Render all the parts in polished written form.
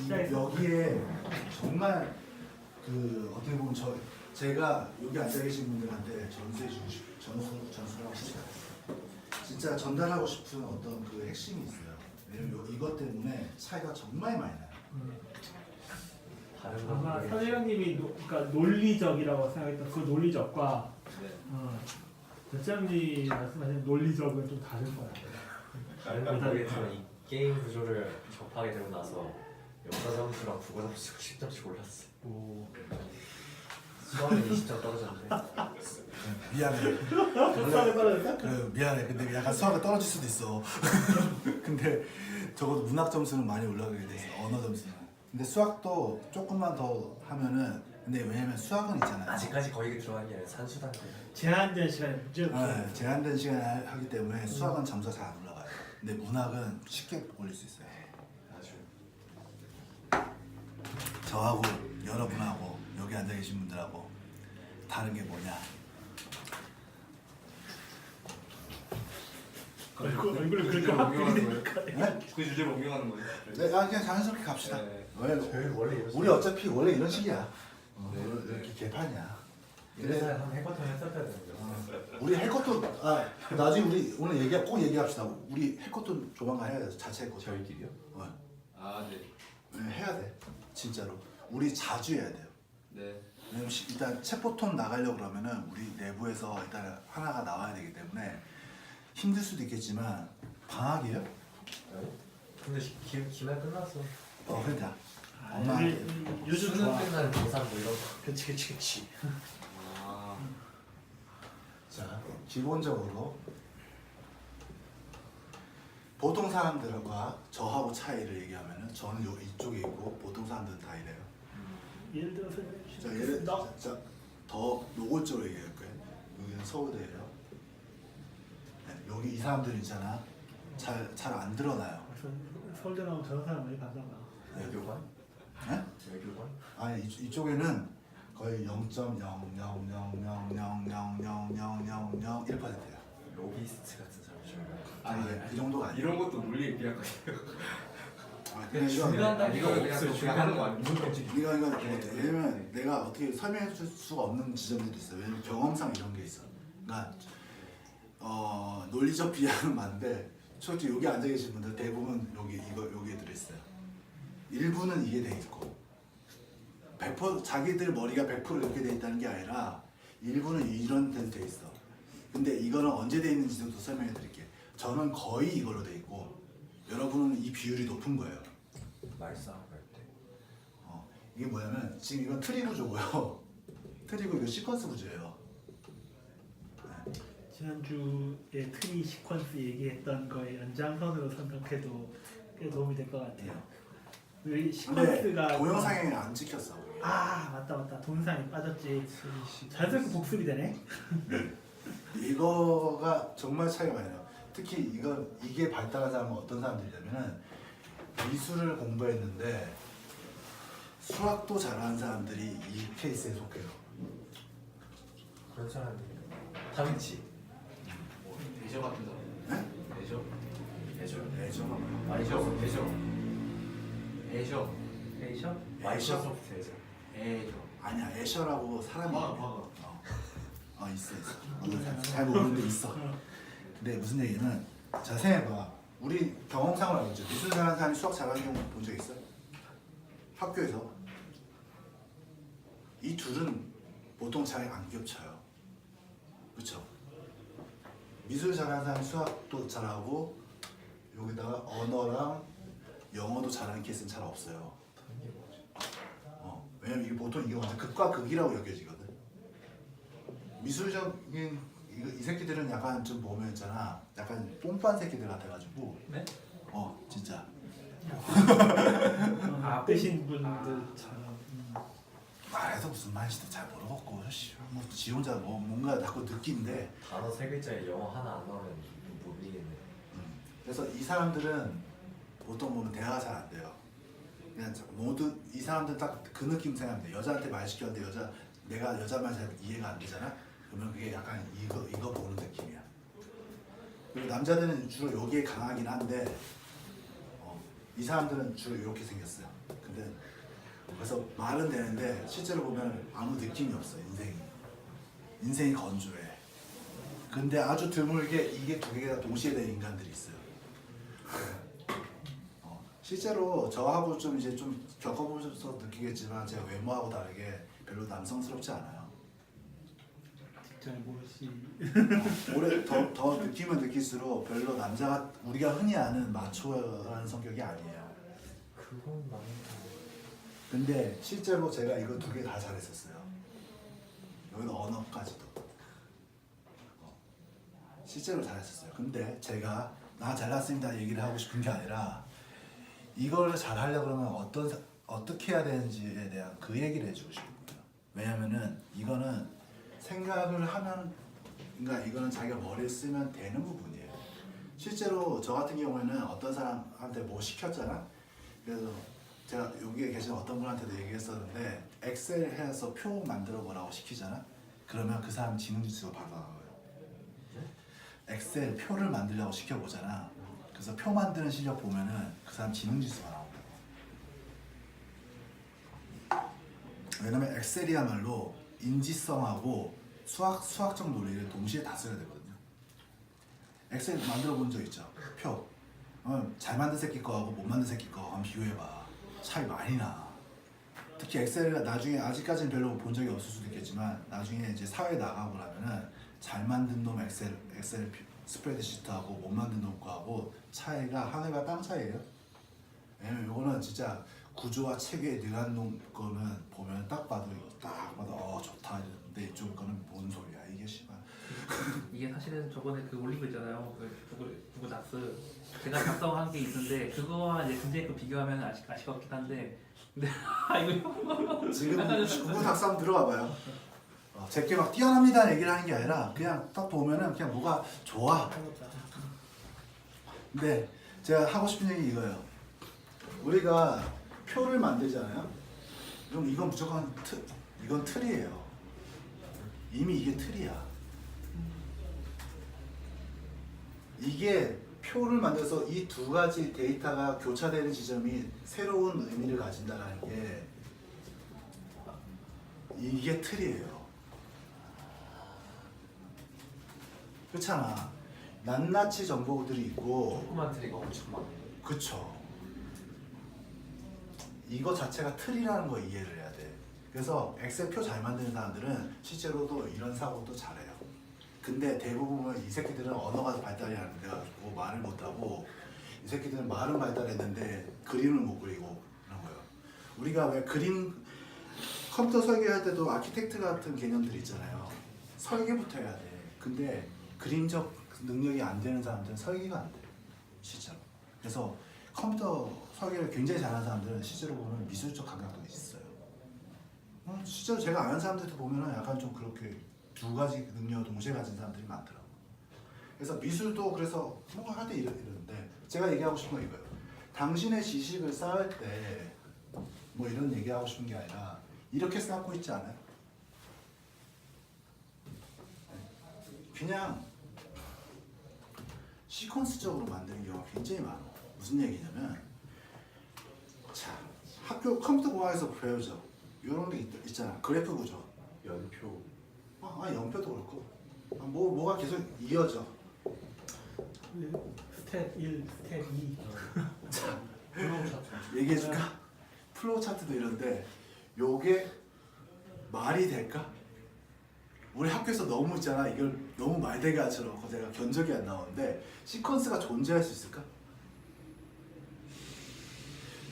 여기에 정말 어떻게 보면 제가 여기 앉아 계신 분들한테 전수를 하고 싶어요. 진짜 전달하고 싶은 어떤 그 핵심이 있어요. 왜냐면 이것 때문에 차이가 정말 많이 나요. 아마 선생님이 그러니까 논리적이라고 생각했던 그 논리적과 대장님 말씀하신 논리적은 좀 다를 거예요. 다른 건 모르겠지만 이 게임 구조를 접하게 되고 나서 역사 점수랑 국어 점수가 10점씩 올랐어. 오. 수학은 20점 떨어졌는데. 미안해. 수학이 떨어졌어? 그래, 미안해. 근데 약간 수학이 떨어질 수도 있어. 근데 적어도 문학 점수는 많이 올라가게 돼 있어. 언어 점수는. 근데 수학도 조금만 더 하면은 근데 왜냐면 수학은 있잖아요. 아직까지 거기 들어간 게 아니라 산수단계. 제한된 시간에 문제 네, 제한된 시간에 하기 때문에 수학은 점수가 잘 안 올라가요. 근데 문학은 쉽게 올릴 수 있어요. 아주. 저하고 여러분하고 여기 앉아 계신 분들하고 다른 게 뭐냐? 얼굴을 그렇게 확 들이대니까. 네? 그 주제로 옮겨가는 거예요? 네, 그냥 자연스럽게 갑시다. 네. 원래 우리 어차피 원래 이런 식이야. 네. 이렇게 개판이야. 그래서 한 해커턴 했었어야 되는데. 우리 해커톤 나중에 우리 오늘 꼭 얘기합시다. 우리 해커톤 조만간 해야 돼. 자체 해커톤. 저희끼리요? 아, 네. 네, 해야 돼. 진짜로. 우리 자주 해야 돼요. 네. 왜냐면 일단 체포톤 나가려고 그러면은 우리 내부에서 일단 하나가 나와야 되기 때문에 힘들 수도 있겠지만 방학이에요? 네? 근데 기말 끝났어. 그러자. 요즘 수능 좋아. 끝나는 고3 뭐 이런 거. 그치. 아, 자, 기본적으로 보통 사람들과 저하고 차이를 얘기하면은 저는 이쪽에 있고 보통 사람들은 다 이래요. 예를 들어서 더 노골적으로 얘기할 거예요. 여기는 서울대예요. 네, 여기 이 사람들 있잖아. 잘 안 드러나요. 서울대 나오면 저런 사람 많이 봤나 봐. 외교관? 네? 외교관? 아니 이쪽에는 거의 0.00000000001%예요. 로비스트 같은 사람이죠. 아니 그 정도가 아니에요. 이런 것도 논리에 비할 거예요. 그냥 중요한 단계가 이거는 그냥 없어요. 그냥 하는 거 아니에요? 이거 왜냐면 내가 어떻게 설명해 줄 수가 없는 지점들이 있어요. 왜냐면 경험상 이런 게 있어. 그러니까 논리적 비하는 많은데 솔직히 여기 앉아 계신 분들 대부분 여기에 들어 있어요. 일부는 이게 돼 있고 100% 자기들 머리가 100% 이렇게 돼 있다는 게 아니라 일부는 이런 데도 돼 있어. 근데 이거는 언제 돼 있는지도 설명해 드릴게요. 저는 거의 이걸로 돼 있고 여러분은 이 비율이 높은 거예요. 말싸움 할 때. 이게 뭐냐면 지금 이건 트리 구조고요. 트리고 이거 시퀀스 구조예요. 지난주에 트리 시퀀스 얘기했던 거에 연장선으로 생각해도 꽤 도움이 될 것 같아요. 왜 근데 시퀀스가 동영상에 안 찍혔어. 맞다 동영상이 빠졌지. 자연스럽게 복습이 되네. 이거가 정말 차이가 많이 나요. 특히 이게 발달한 사람은 어떤 사람들이냐면은 미술을 공부했는데 수학도 잘하는 사람들이 이 케이스에 속해요. 그런 사람들이. 다빈치. 뭐 대저 같은 사람. 네? 대저? 애저가 뭐야? 아니죠. 대저. 애저. 에이셔? 마이크로소프트 에이셔. 애저. 아니야 애셔라고 사람이 과거. 있어. 잘 모르는데 있어. 근데 무슨 얘기는 자 생각해봐. 우리 경험상으로 알고 있죠. 미술 잘하는 사람이 수학 잘하는 경우 본 적 있어? 학교에서 이 둘은 보통 잘 안 겹쳐요. 그렇죠? 미술 잘하는 사람이 수학도 잘하고 여기다가 언어랑 영어도 잘하는 케이스는 잘 없어요. 이게 뭐지? 왜냐면 이게 보통 이게 완전 극과 극이라고 여겨지거든. 미술적인 이 새끼들은 약간 좀 보면 있잖아. 약간 뽕판 새끼들 같아가지고. 네? 진짜. 앞되신 분들처럼. 말해서 무슨 말인지도 잘 모르겠고, 지 혼자 뭔가 자꾸 느낀데. 단어 3글자에 영어 하나 안 나오면 못 이기겠네. 그래서 이 사람들은 보통 보면 대화가 잘 안 돼요. 그냥 모두 이 사람들 딱 그 느낌 생각합니다. 여자한테 말 시켰는데 내가 여자 말 잘 이해가 안 되잖아. 그러면 그게 약간 이거 보는 느낌이야. 그리고 남자들은 주로 여기에 강하긴 한데 이 사람들은 주로 이렇게 생겼어요. 근데 그래서 말은 되는데 실제로 보면 아무 느낌이 없어 인생이 건조해. 근데 아주 드물게 이게 두 개가 동시에 된 인간들이 있어요. 실제로 저하고 좀 이제 좀 겪어보셔서 느끼겠지만 제가 외모하고 다르게 별로 남성스럽지 않아요. 잘 모르시. 오래 더 느끼면 느낄수록 별로 남자가 우리가 흔히 아는 마초라는 성격이 아니에요. 그건 많이. 근데 실제로 제가 이거 두 개 다 잘했었어요. 여기는 언어까지도. 실제로 잘했었어요. 근데 제가 나 잘났습니다 얘기를 하고 싶은 게 아니라 이걸 잘하려고 그러면 어떻게 해야 되는지에 대한 그 얘기를 해주고 싶은 거예요. 왜냐면은 이거는 생각을 하면, 그러니까 이거는 자기가 머리를 쓰면 되는 부분이에요. 실제로 저 같은 경우에는 어떤 사람한테 뭐 시켰잖아. 그래서 제가 여기에 계신 어떤 분한테도 얘기했었는데 엑셀 해서 표 만들어 보라고 시키잖아. 그러면 그 사람 지능지수가 바로 나와요. 엑셀 표를 만들려고 시켜보잖아. 그래서 표 만드는 실력 보면은 그 사람 지능지수가 나옵니다. 왜냐면 엑셀이야말로 인지성하고 수학적 논리를 동시에 다 써야 되거든요. 엑셀 만들어 본 적 있죠? 표. 잘 만든 새끼 거하고 못 만든 새끼 거 한번 비교해봐. 차이 많이 나. 특히 엑셀을 나중에 아직까지는 별로 본 적이 없을 수도 있겠지만 나중에 이제 사회 나가고 나면은 잘 만든 놈 엑셀 스프레드시트하고 못 만든 놈 거하고 차이가 하늘과 땅 차이예요. 왜냐면 이거는 진짜 구조와 체계에 능한 놈 거는 보면 딱 봐도 좋다 이러는데 이쪽 거는 뭔 소리야 이게 씨발. 이게 사실은 저번에 그 올리브 있잖아요. 그 구글 닥스 제가 작성한 게 있는데 그거와 이제 굉장히 비교하면 아쉽긴 한데 근데 이거 지금 구글 닥스 한번 들어가 봐요. 제게 막 뛰어납니다 얘기를 하는 게 아니라 그냥 딱 보면은 그냥 뭐가 좋아. 근데 제가 하고 싶은 얘기 이거예요. 우리가 표를 만들잖아요. 그럼 이건 무조건 이건 틀이에요. 이미 이게 틀이야. 이게 표를 만들어서 이 두 가지 데이터가 교차되는 지점이 새로운 의미를 가진다는 게 이게 틀이에요. 그렇잖아. 낱낱이 정보들이 있고 조그만 트리가 엄청 많아요. 그쵸. 이거 자체가 틀이라는 거 이해를 해야 돼. 그래서 엑셀 표 잘 만드는 사람들은 실제로도 이런 사고도 잘해요. 근데 대부분은 이 새끼들은 언어가 발달이 안 돼가지고 말을 못하고 이 새끼들은 말은 발달했는데 그림을 못 그리고 그런 거예요. 우리가 왜 컴퓨터 설계할 때도 아키텍트 같은 개념들이 있잖아요. 설계부터 해야 돼. 근데 그림적 능력이 안 되는 사람들은 설계가 안 돼. 실제로. 그래서 컴퓨터 설계를 굉장히 잘하는 사람들은 실제로 보면 미술적 감각도 있어요. 실제로 제가 아는 사람들도 보면은 약간 좀 그렇게 두 가지 능력을 동시에 가진 사람들이 많더라고. 그래서 미술도 그래서 뭐 할 때 이러는데 제가 얘기하고 싶은 건 이거예요. 당신의 지식을 쌓을 때 뭐 이런 얘기하고 싶은 게 아니라 이렇게 쌓고 있지 않아요? 그냥 시퀀스적으로 만드는 경우가 굉장히 많아. 무슨 얘기냐면 자 학교 컴퓨터 공학에서 배우죠. 이런 게 있잖아. 그래프 구조. 연표. 연표도 그렇고 뭐가 계속 이어져. 스텝 1, 스텝 2. 얘기해줄까? 플로우 차트도 이런데 요게 말이 될까? 우리 학교에서 너무 있잖아. 이걸 너무 말되게 하처럼 제가 견적이 안 나오는데 시퀀스가 존재할 수 있을까?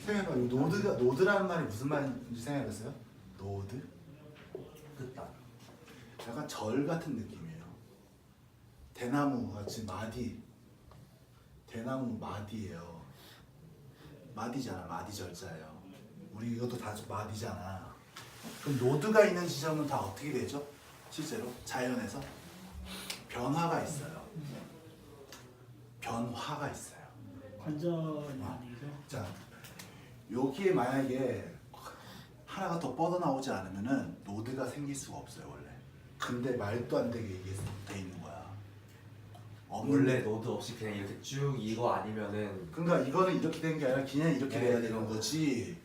생각해봐. 노드라는 말이 무슨 말인지 생각해봤어요? 노드? 끝다. 약간 절 같은 느낌이에요. 대나무 같이 마디. 대나무 마디예요. 마디잖아. 마디 절자예요. 우리 이것도 다 마디잖아. 그럼 노드가 있는 지점은 다 어떻게 되죠? 실제로 자연에서 변화가 있어요. 변화가 있어요. 관전이 아니죠. 자, 여기에 만약에 하나가 더 뻗어나오지 않으면은 노드가 생길 수가 없어요 원래. 근데 말도 안 되게 이게 돼 있는 거야. 원래 노드 없이 그냥 이렇게 쭉 이거 아니면은 그러니까 이거는 이렇게 된 게 아니라 그냥 이렇게 돼야 되는 거지.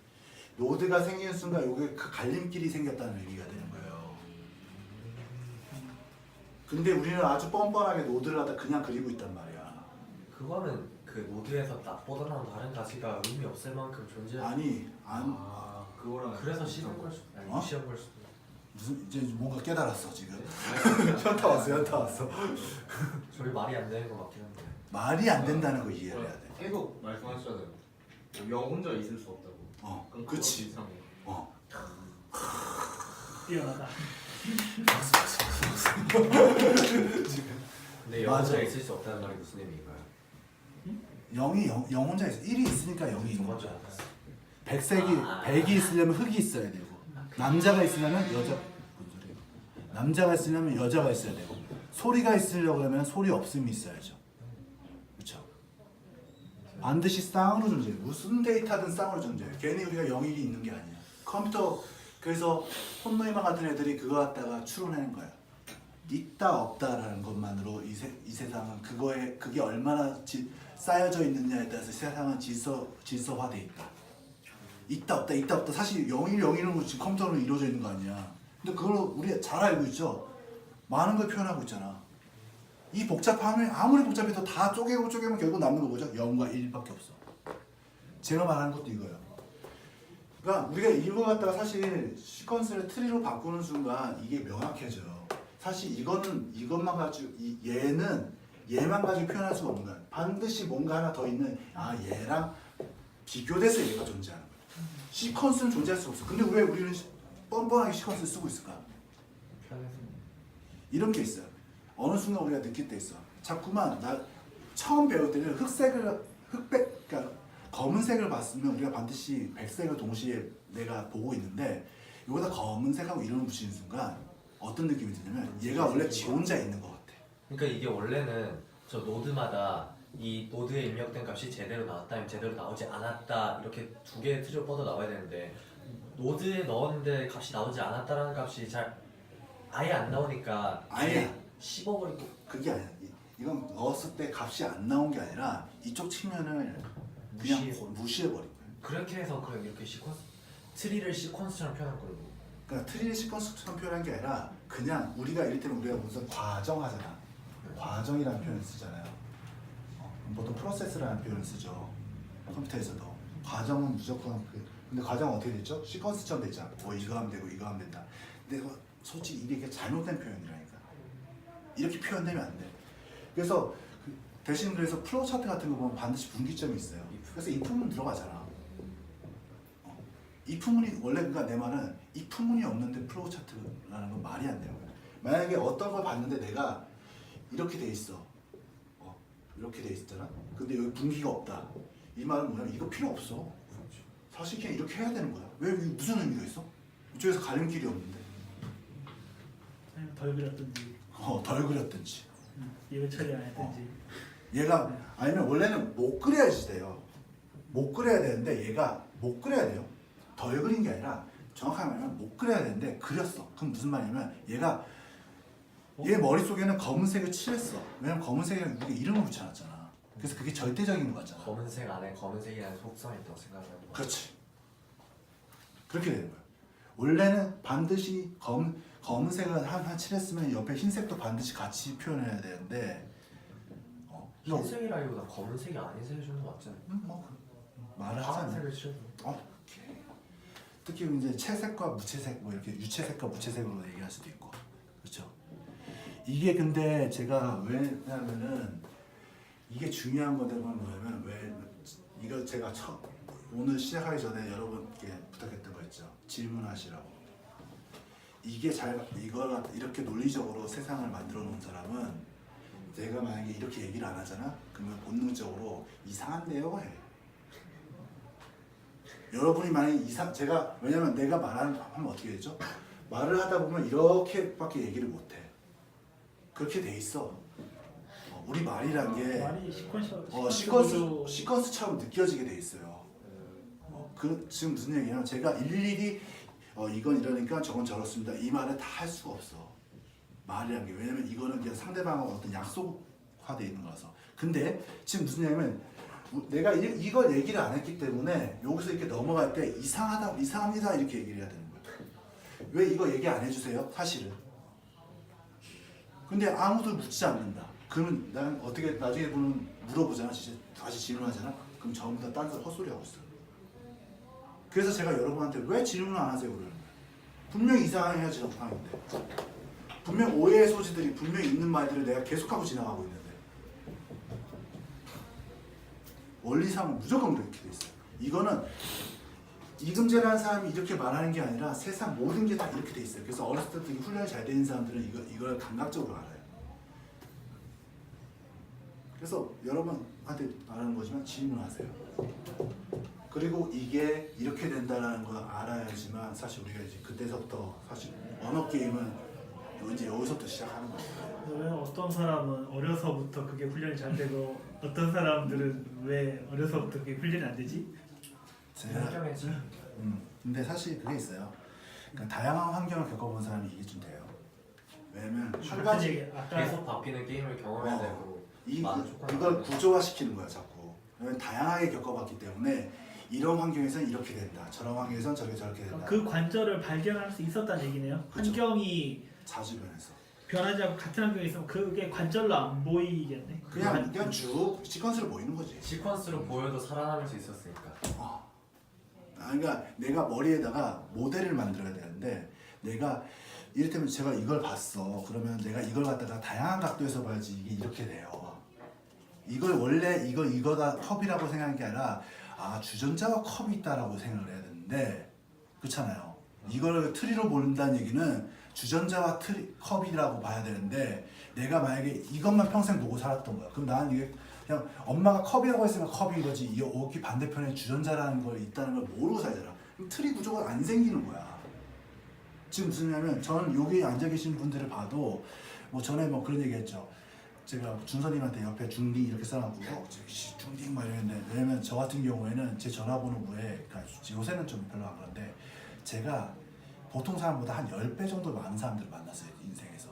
노드가 생기는 순간 여기 그 갈림길이 생겼다는 의미가 되는 거예요. 근데 우리는 아주 뻔뻔하게 노드를 하다 그냥 그리고 있단 말이야. 그거는 그 노드에서 딱 뻗어나온 다른 가지가 의미 없을 만큼 존재. 아니 아 그거랑 그래서 싫은 걸 수도. 아니 어? 무시한 걸 수도. 무슨 이제 뭔가 깨달았어 지금. 네. 현타 왔어 현타 왔어. 저게 말이 안 되는 것 같긴 한데. 말이 안 된다는 거 이해를 해야 돼. 계속 말씀하셨잖아요. 영 혼자 있을 수 없다고. 그럼 그치. 그거 이상해. 뛰어나다. 근데 맞아. 영혼자 있을 수 없다는 말이 무슨 의미인가요? 영이 영 혼자 있어. 1이 있으니까 0이 있는 저번 거죠. 주에 알았어. 백색이 100이 있으려면 흙이 있어야 되고 남자가 있으려면 여자 무슨 소리야? 남자가 있으려면 여자가 있어야 되고 소리가 있으려고 그러면 소리 없음이 있어야죠. 그렇죠? 반드시 쌍으로 존재해. 무슨 데이터든 쌍으로 존재해. 괜히 우리가 0일이 있는 게 아니야. 컴퓨터 그래서 혼노이마 같은 애들이 그거 갖다가 추론하는 거야. 있다 없다라는 것만으로 이 세상은 그게 얼마나 쌓여져 있느냐에 따라서 세상은 질서화돼 있다. 있다 없다. 사실 0은 지금 컴퓨터로 이루어져 있는 거 아니야. 근데 그걸 우리 잘 알고 있죠. 많은 걸 표현하고 있잖아. 이 복잡함을 아무리 복잡해도 다 쪼개면 결국 남는 거 뭐죠? 0과 1밖에 없어. 제가 말하는 것도 이거예요. 그러니까 우리가 이거 갖다가 사실 시퀀스를 트리로 바꾸는 순간 이게 명확해져요. 사실 이것만 가지고 얘만 가지고 표현할 수가 없는 거야. 반드시 뭔가 하나 더 있는 얘랑 비교돼서 얘가 존재하는 거야. 시퀀스는 존재할 수 없어. 근데 왜 우리는 뻔뻔하게 시퀀스를 쓰고 있을까? 편해서. 이런 게 있어요. 어느 순간 우리가 느낄 때 있어. 자꾸만 나 처음 배울 때는 그러니까 검은색을 봤으면 우리가 반드시 백색을 동시에 내가 보고 있는데 여기다 검은색하고 이름을 붙이는 순간 어떤 느낌이 드냐면 얘가 원래 지 혼자 있는 것 같아. 그러니까 이게 원래는 저 노드마다 이 노드에 입력된 값이 제대로 나왔다 아니면 제대로 나오지 않았다 이렇게 두 개의 틀을 뻗어 나와야 되는데 노드에 넣었는데 값이 나오지 않았다라는 값이 잘 아예 안 나오니까 아니야. 씹어버리고. 그게 아니야. 이건 넣었을 때 값이 안 나온 게 아니라 이쪽 측면을 그냥 무시해버린 거야. 그렇게 해서 그냥 이렇게 시퀀스 트리를 시퀀스처럼 표현한 거예요. 그러니까 트리를 시퀀스처럼 표현한 게 아니라 그냥 우리가 이를테면 우리가 무슨 과정 하잖아. 과정이라는 표현을 쓰잖아요. 보통 프로세스라는 표현을 쓰죠. 컴퓨터에서도. 과정은 무조건 근데 과정은 어떻게 됐죠? 시퀀스처럼 됐잖아. 이거 하면 되고 이거 하면 된다. 근데 솔직히 이게 잘못된 표현이라니까. 이렇게 표현되면 안 돼. 그래서 대신 그래서 플로우 차트 같은 거 보면 반드시 분기점이 있어요. 그래서 if문 들어가잖아. if문이 원래 그러니까 내 말은 if문이 없는데 플로우 차트라는 건 말이 안 되는 거야. 만약에 어떤 걸 봤는데 내가 이렇게 돼 있어. 이렇게 돼 있잖아. 근데 여기 분기가 없다. 이 말은 뭐냐면 이거 필요 없어. 사실 그냥 이렇게 해야 되는 거야. 왜 이게 무슨 의미가 있어? 이쪽에서 갈림길이 없는데. 아니면 덜 그렸든지 덜 그렸든지. 예외 처리 안 했든지. 얘가 아니면 원래는 못 그려야지 돼요. 못 그려야 되는데 얘가 못 그려야 돼요. 덜 그린 게 아니라 정확하게 말하면 못 그려야 되는데 그렸어. 그럼 무슨 말이냐면 얘가 얘 머릿속에는 검은색을 칠했어. 왜냐면 검은색이랑 우리가 이름을 붙여놨잖아. 그래서 그게 절대적인 거 같잖아. 검은색 안에 검은색이라는 속성이 있다고 생각하는 거야. 그렇지. 그렇게 되는 거야. 원래는 반드시 검은색을 한 칠했으면 옆에 흰색도 반드시 같이 표현해야 되는데 흰색이라기보다 검은색이 아닌 색이 좀 더 맞잖아요. 말을 하자면 파란색을 칠해도. 오케이. 특히 이제 채색과 무채색 뭐 이렇게 유채색과 무채색으로 얘기할 수도 있고 그렇죠. 이게 근데 제가 왜냐면은 이게 중요한 거들은 뭐냐면 왜 이거 제가 오늘 시작하기 전에 여러분께 부탁했던 거 있죠. 질문하시라고. 이게 이걸 이렇게 논리적으로 세상을 만들어 놓은 사람은 내가 만약에 이렇게 얘기를 안 하잖아? 그러면 본능적으로 이상한데요 해. 여러분이 만약에 제가 왜냐면 내가 말하면 어떻게 되죠? 말을 하다 보면 이렇게밖에 얘기를 못해. 그렇게 돼 있어. 우리 말이란 게 말이 시퀀스처럼 느껴지게 돼 있어요. 지금 무슨 얘기냐면 제가 일일이 이건 이러니까 저건 저렇습니다. 이 말을 다 할 수가 없어. 말이란 게 왜냐면 이거는 그냥 상대방하고 어떤 약속화돼 있는 거라서. 근데 지금 무슨 얘기냐면 내가 이걸 얘기를 안 했기 때문에 여기서 이렇게 넘어갈 때 이상합니다 이렇게 얘기를 해야 되는 거예요. 왜 이거 얘기 안 해주세요? 사실은. 근데 아무도 묻지 않는다. 그러면 난 어떻게 나중에 보면 물어보잖아. 진짜 다시 질문하잖아. 그럼 전부 다 딴 헛소리 하고 있어. 그래서 제가 여러분한테 왜 질문을 안 하세요? 그러는 거예요. 분명히 이상해야지 정상인데. 분명 오해의 소지들이 분명히 있는 말들을 내가 계속하고 지나가고 있는데. 원리상은 무조건 그렇게 돼 있어요. 이거는 이금재라는 사람이 이렇게 말하는 게 아니라 세상 모든 게 다 이렇게 돼 있어요. 그래서 어렸을 때부터 훈련이 잘 되는 사람들은 이걸 감각적으로 알아요. 그래서 여러분한테 말하는 거지만 질문하세요. 그리고 이게 이렇게 된다는 걸 알아야지만 사실 우리가 이제 그때서부터 사실 언어 게임은 이제 여기서부터 시작하는 거예요. 왜 어떤 사람은 어려서부터 그게 훈련이 잘 되고 어떤 사람들은 왜 어려서부터 그게 훈련이 안 되지? 환경이지. 근데 사실 그게 있어요. 그러니까 다양한 환경을 겪어본 사람이 이게 좀 돼요. 왜냐면 한 같은 가지 얘기 아까 계속 바뀌는 게임을 경험해야 되고 많은 조건이 이걸 많아요. 구조화시키는 거야 자꾸. 왜냐면 다양하게 겪어봤기 때문에 이런 환경에서는 이렇게 된다. 저런 환경에서는 저렇게 된다. 그 관절을 발견할 수 있었다는 얘기네요. 그렇죠. 환경이 자주 변해서. 변하지 않고 같은 환경에 있으면 그게 관절로 안 보이겠네. 그냥 쭉 시퀀스로 보이는 거지. 시퀀스로 보여도 살아남을 수 있었으니까. 그러니까 내가 머리에다가 모델을 만들어야 되는데 내가 이를테면 제가 이걸 봤어. 그러면 내가 이걸 갖다가 다양한 각도에서 봐야지 이게 이렇게 돼요. 이걸 원래 이거다 컵이라고 생각하는 게 아니라 주전자와 컵이 있다라고 생각을 해야 되는데 그렇잖아요. 이걸 트리로 본다는 얘기는 주전자와 컵이라고 봐야 되는데 내가 만약에 이것만 평생 보고 살았던 거야. 그럼 나는 이게 그냥 엄마가 컵이라고 했으면 컵인 거지 여기 반대편에 주전자라는 걸 있다는 걸 모르고 살잖아. 그럼 트리 구조가 안 생기는 거야. 지금 무슨 냐면 저는 여기 앉아 계신 분들을 봐도 뭐 전에 뭐 그런 얘기 했죠. 제가 준서님한테 옆에 중딩 이렇게 써놨고 중딩 막 이랬는데 왜냐면 저 같은 경우에는 제 전화번호부에 그러니까 요새는 좀 별로 안 그런데 제가 보통 사람보다 한 10배 정도 많은 사람들을 만났어요 인생에서.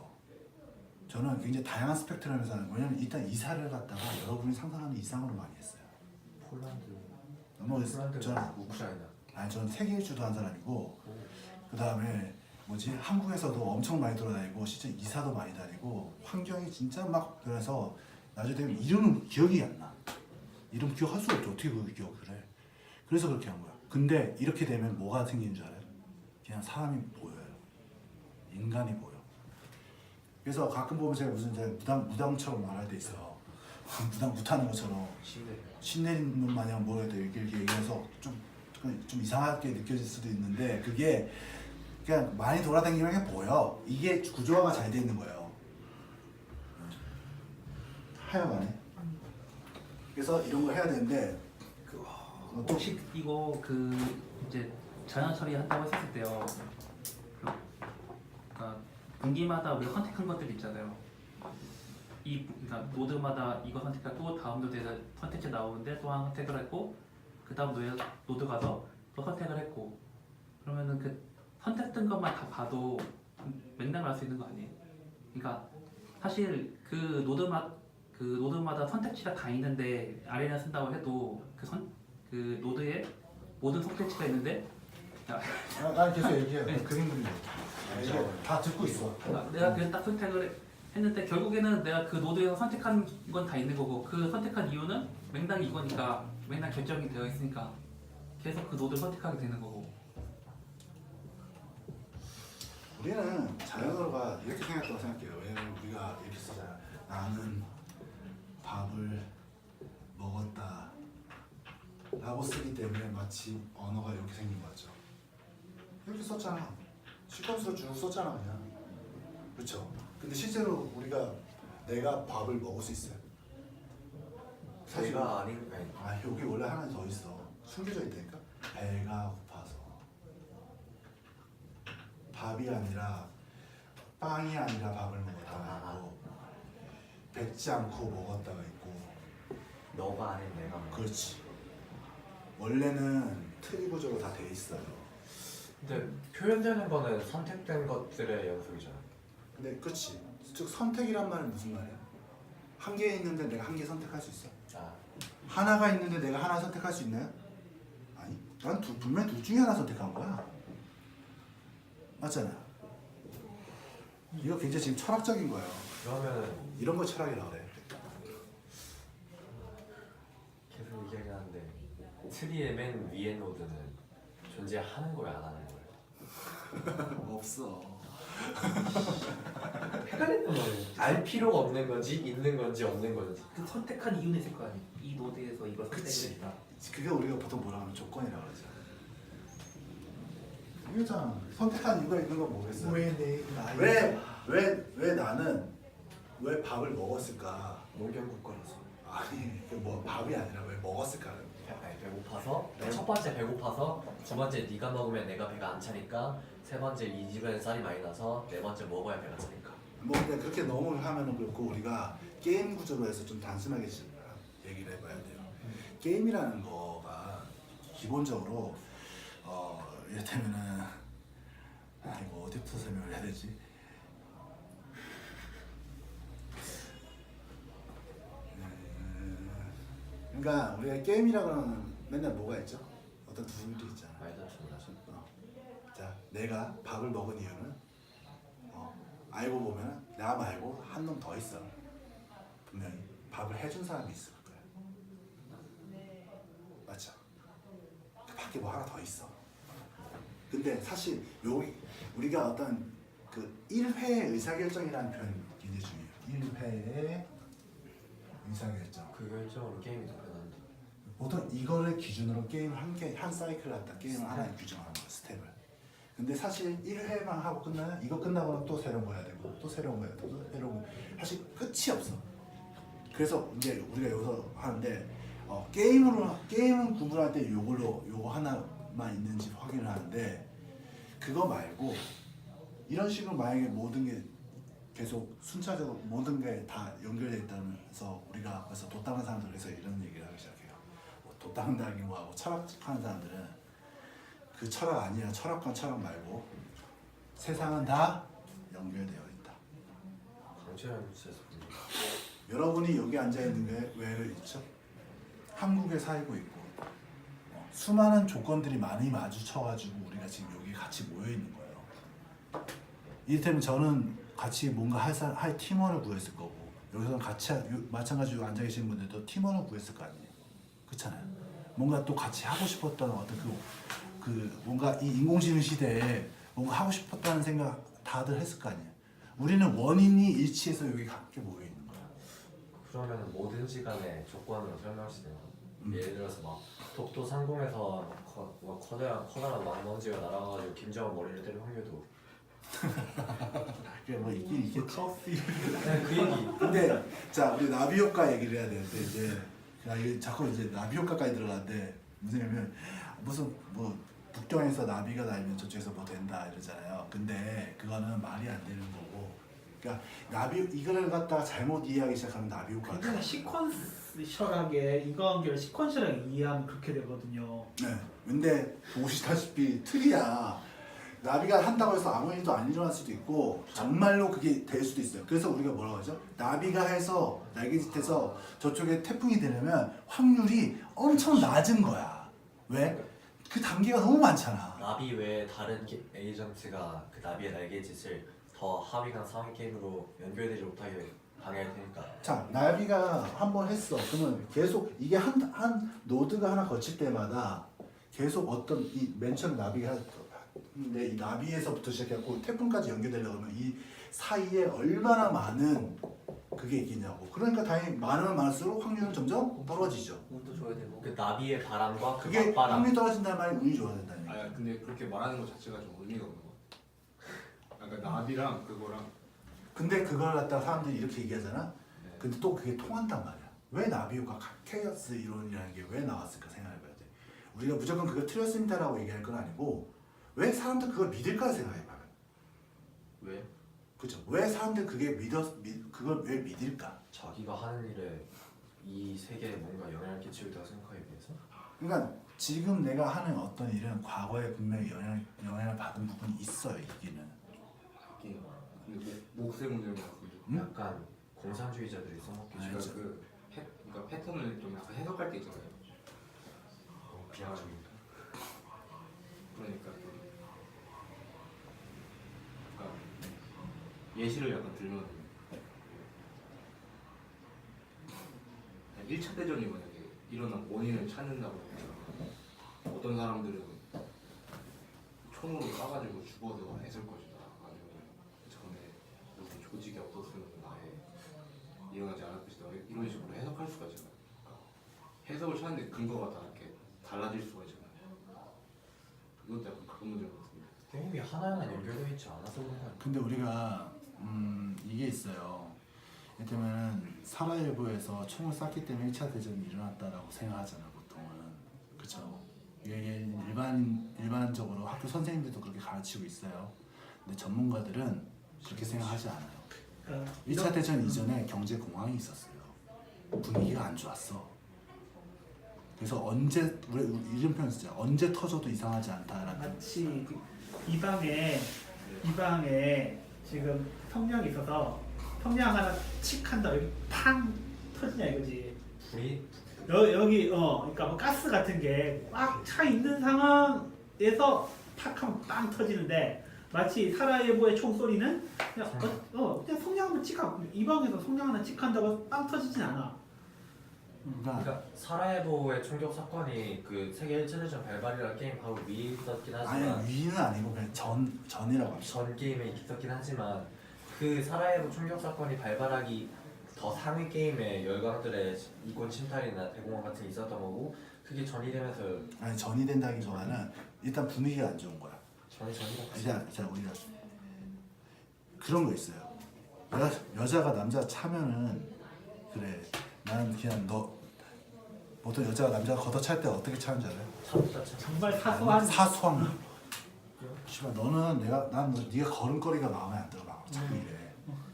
저는 굉장히 다양한 스펙트럼에서 하는 거예요. 왜냐면 일단 이사를 갔다가 여러분이 상상하는 이상으로 많이 했어요. 폴란드. 폴란드 저는 우크라이나. 아니 저는 세계 일주도 한 사람이고 그 다음에 뭐지 한국에서도 엄청 많이 돌아다니고 진짜 이사도 많이 다니고 환경이 진짜 막 그래서 나중에 되면 이름은 기억이 안 나. 이름 기억할 수가 없죠. 어떻게 그걸 기억을 해. 그래서 그렇게 한 거야. 근데 이렇게 되면 뭐가 생기는 줄 알아요? 그냥 사람이 보여요. 인간이 보여. 그래서 가끔 보면 제가 무슨 무당처럼 말할 때 있어요. 무타는 것처럼 신내린 놈 마냥 뭐라 해야 이렇게 얘기해서 좀 이상하게 느껴질 수도 있는데 그게 그냥 많이 돌아다니면 그냥 보여. 이게 구조화가 잘 돼 있는 거예요. 하여간에. 그래서 이런 거 해야 되는데 또 혹시 이거 이제 자연 처리한다고 했을 때요. 그러니까 분기마다 우리가 선택한 것들 있잖아요. 그러니까 노드마다 이거 선택하고 다음 노드에서 선택지 나오는데 또 한 선택을 했고 그 다음 노드 가서 또 선택을 했고 그러면은 그 선택된 것만 다 봐도 맥락을 알 수 있는 거 아니에요? 그러니까 사실 그 노드마다 선택지가 다 있는데 아레나 쓴다고 해도 그 노드에 모든 선택지가 있는데 난 계속 얘기해요. 그림 그리고 다 듣고 있어. 내가 그냥 딱 선택을 했는데 결국에는 내가 그 노드에서 선택한 건 다 있는 거고 그 선택한 이유는 맥락이 이거니까 맥락 결정이 되어 있으니까 계속 그 노드를 선택하게 되는 거고. 우리는 자연어가 이렇게 생각했다고 생각해요. 왜냐면 우리가 이렇게 쓰잖아. 나는 밥을 먹었다 라고 쓰기 때문에 마치 언어가 이렇게 생긴 거 같죠. 이렇게 썼잖아. 시퀀스로 쭉 썼잖아 그냥. 그렇죠. 근데 실제로 내가 밥을 먹을 수 있어요. 저희가 아니 여기 원래 하나 더 있어. 숨겨져 있다니까. 배가 고파서 밥이 아니라 빵이 아니라 밥을 먹었다가 있고 뱉지 않고 먹었다가 있고. 너가 아닌 내가 먹는. 그렇지. 원래는 트리 구조로 다 돼 있어요. 근데 표현되는 거는 선택된 것들의 연속이잖아. 근데 그렇지. 즉 선택이란 말은 무슨 말이야? 한 개 있는데 내가 한 개 선택할 수 있어. 하나가 있는데 내가 하나 선택할 수 있나요? 아니, 난 분명 둘 중에 하나 선택한 거야. 맞잖아. 이거 굉장히 지금 철학적인 거예요. 그러면 이런 거 철학이라고 그래. 계속 얘기하는데 트리의 맨 위에 노드는 존재하는 거야 안 하는 거야? 없어. 헷갈리는 거예요. 알 필요가 없는 건지 있는 건지 없는 건지. 그 선택한 이유는 있을 거 아니에요. 이 노드에서 이걸 그치. 선택했다. 그게 우리가 보통 뭐라 하면 조건이라고 그러죠. 이거잖아. 선택한 이유가 있는 건 뭐겠어? 왜내 나이 왜 나는 왜 밥을 먹었을까? 농경 국가라서. 아니, 뭐 밥이 아니라 왜 먹었을까? 아니, 배고파서 첫 번째 배고파서 두 번째 네가 먹으면 내가 배가 안 차니까 세 번째 이 집에는 쌀이 많이 나서 네 번째 먹어야 배가 차니까. 뭐 그냥 그렇게 너무 하면은 그렇고 우리가 게임 구조로 해서 좀 단순하게 얘기를 해봐야 돼요. 게임이라는 거가 기본적으로 이를테면은 이거 어디부터 설명을 해야 되지? 그러니까 우리가 게임이라고 하면 맨날 뭐가 있죠? 어떤 두들도 있잖아. 말다툼을 하죠. 자, 내가 밥을 먹은 이유는 알고 보면 나 말고 한 놈 더 있어. 분명히 밥을 해준 사람이 있을 거야. 맞죠? 그 밖에 뭐 하나 더 있어. 근데 사실 여기 우리가 어떤 그 1회의 의사결정이라는 표현이 굉장히 중요해요. 1회의 의사결정. 그 결정으로 게임이 접근한다. 보통 이거를 기준으로 게임을 한 사이클을 갖다 게임을 하나에 규정하는 거야, 스텝을. 근데 사실 1회만 하고 끝나면 이거 끝나고는 또 새로운 거 해야 되고 또 새로운 거 해야 되고 또 새로운 거 사실 끝이 없어. 그래서 이제 우리가 여기서 하는데 게임은 구분할 때 요거 하나만 있는지 확인을 하는데 그거 말고 이런 식으로 만약에 모든 게 계속 순차적으로 모든 게 다 연결돼 있다면서 우리가 그래서 도땅한 사람들 그래서 이런 얘기를 하기 시작해요. 뭐 도땅다기 뭐하고 철학하는 사람들은 그 철학 아니야. 철학과 철학 말고 세상은 다 연결되어 있다. 강철한 뉴스에서 본 적. 여러분이 여기 앉아 있는 게 왜를 있죠? 한국에 살고 있고 수많은 조건들이 많이 마주쳐가지고 우리가 지금 여기 같이 모여 있는 거예요. 이를테면 저는 같이 뭔가 할 팀원을 구했을 거고 여기서는 같이 마찬가지로 앉아 계신 분들도 팀원을 구했을 거 아니에요. 그렇잖아요. 뭔가 또 같이 하고 싶었던 어떤 그 뭔가 이 인공지능 시대에 뭔가 하고 싶었다는 생각 다들 했을 거 아니에요. 우리는 원인이 일치해서 여기 함께 모여 있는 거야. 그러면 뭐든지 간에 조건으로 설명할 수 있는 거. 예를 들어서 막 독도 상공에서 커다란 망먼지가 날아가가지고 김정은 머리를 때릴 확률도. 그게 뭐 있긴 있겠지. 그냥 그 얘기. 근데 자 우리 나비 효과 얘기를 해야 되는데 이제 이게 자꾸 이제 나비 효과까지 들어가는데 무슨 뭐 북경에서 나비가 날면 저쪽에서 뭐 된다 이러잖아요. 근데 그거는 말이 안 되는 거고. 그러니까 나비 이거를 갖다가 잘못 이해하기 시작하면 나비 효과. 굉장히 시퀀셜하게 이거한결 시퀀셜하게 이해하면 그렇게 되거든요. 네. 근데 보시다시피 틀이야. 나비가 한다고 해서 아무 일도 안 일어날 수도 있고 정말로 그게 될 수도 있어요. 그래서 우리가 뭐라고 하죠? 나비가 해서 날개짓해서 저쪽에 태풍이 되려면 확률이 엄청 낮은 거야. 왜? 그 단계가 너무 많잖아. 나비 외에 다른 에이전트가 그 나비의 날개짓을 더 하위강 상위 게임으로 연결되지 못하게 방해할 테니까. 자, 나비가 한 번 했어. 그러면 계속 이게 한 노드가 하나 거칠 때마다 계속 어떤 이 맨 처음 나비가 근데 이 나비에서부터 시작해갖고 태풍까지 연결되려고 하면 이 사이에 얼마나 많은 그게 있겠냐고. 그러니까 당연히 많으면 많을수록 확률은 점점 떨어지죠. 운도 줘야 되고. 그 나비의 바람과 그 그게 맞바람. 확률이 떨어진다는 말이 운이 좋아야 된다는 얘기. 아 근데 그렇게 말하는 것 자체가 좀 의미가 없는 것 같아. 그러니까 나비랑 그거랑 근데 그걸 갖다가 사람들이 이렇게 얘기하잖아. 네. 근데 또 그게 통한단 말이야. 왜 나비효과 케이오스 이론이라는 게 왜 나왔을까 생각해봐야 돼. 우리가 무조건 그걸 틀렸습니다라고 얘기할 건 아니고 왜 사람들 그걸 믿을까 생각해봐요. 왜? 그죠? 왜 사람들 그걸 왜 믿을까? 자기가 하는 일에 이 세계에 뭔가 영향을 끼칠 거라고 생각하기 위해서? 그러니까 지금 내가 하는 어떤 일은 과거에 분명히 영향을 받은 부분이 있어요. 이기는. 이게 근데 목세 문제인 것 같은데. 음? 약간 공산주의자들이 써먹기 아니, 싫어. 그러니까 그 그러니까 패턴을 좀 약간 해석할 때 있잖아요. 비하적입니다. 그러니까 그러니까 예시를 약간 들면 1차 대전이 만약에 일어난 원인을 찾는다고 하면 어떤 사람들은 총으로 쏴가지고 죽어서 했을 것이다. 아니면 전에 무슨 조직이 없었으면 아예 일어나지 않을 것이다. 이런 식으로 해석할 수가 있잖아요. 그러니까 해석을 찾는데 근거가 다 이렇게 달라질 수가 있잖아요. 이것도 약간 그런 문제 같은데. 게임이 하나하나 연결되어 있지 않아서 그런 거 아니에요? 근데 우리가 이게 있어요. 예를 사라예보에서 총을 쐈기 때문에 1차 대전이 일어났다라고 생각하잖아 보통은. 그렇죠? 이게 일반적으로 학교 선생님들도 그렇게 가르치고 있어요. 근데 전문가들은 그렇게 생각하지 않아요. 그러니까 1차 대전 이전에 경제 공황이 있었어요. 분위기가 안 좋았어. 그래서 언제 우리 이런 표현 쓰죠. 언제 터져도 이상하지 않다라는. 마치 이 방에 지금 성냥이 있어서 성냥 하나 칙 한다 여기 팡 터지냐 이거지. 불이 여기 그러니까 뭐 가스 같은 게 꽉 차 있는 상황에서 탁 하면 빵 터지는데 마치 사라예보의 총소리는 그냥 성냥 한번 칙하고 이 방에서 성냥 하나 칙 한다고 빵 터지진 않아. 그러니까 사라예보의 총격 사건이 그 세계 1차 대전 발발이라는 게임 바로 위에 있었긴 하지만 아니 위는 아니고 그냥 전이라고 합시다. 전 게임에 있었긴 하지만 그 사라예보 총격 사건이 발발하기 더 상위 게임에 열강들의 이권 침탈이나 대공황 같은 게 있었던 거고 그게 전이 되면서 아니 전이 된다기보다는 일단 분위기가 안 좋은 거야. 전이라고 자 우리가 그런 거 있어요. 여자가 남자 차면은 그래 나는 그냥 너 보통 여자가 남자가 걷어찰 때 어떻게 차는 줄 알아요? 정말 사소한 거. 씨발 너는 난 네가 걸음걸이가 마음에 안 들어 막 자꾸 이래.